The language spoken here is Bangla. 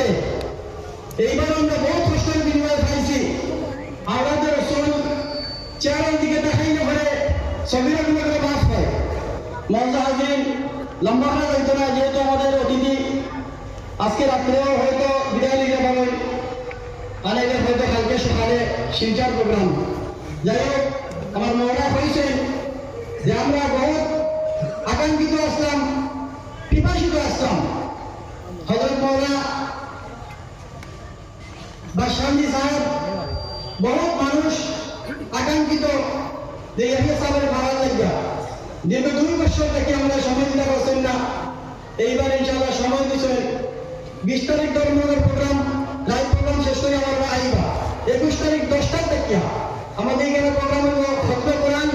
সাথে এইবার আমরা বহুত কষ্টের বিনিময়ে পাইছি। আমাদের রসুল চেহারার দিকে দেখাই না করে সবিরা গুলো করে মাফ পায়। মজা হাজির লম্বা করা যাইত না, যেহেতু আমাদের অতিথি আজকে রাত্রেও হয়তো বিদায় নিতে পারেন, অনেকের হয়তো কালকে সকালে শিলচার প্রোগ্রাম। যাই হোক, আমার মৌলা হয়েছেন যে আমরা বহুত আকাঙ্ক্ষিত আসলাম, পিপাসিত আসলাম। হযরত মৌলা বাদশাহী সাহেব বহুত মানুষ আকাঙ্ক্ষিত যে ইয়াহিয়া সাহেবের ভাড়া লাগা দীর্ঘ 2 বছর থেকে আমরা সময় দিতে পারছেন না। এইবার ইনশাআল্লাহ সময় দিচ্ছেন। 20 তারিখ ধর্মের প্রোগ্রাম, লাইভ প্রোগ্রাম শেষ করে আমরা আইবা 21 তারিখ 10টা থেকে আমাদের এখানে প্রোগ্রাম হলো খতম কোরআন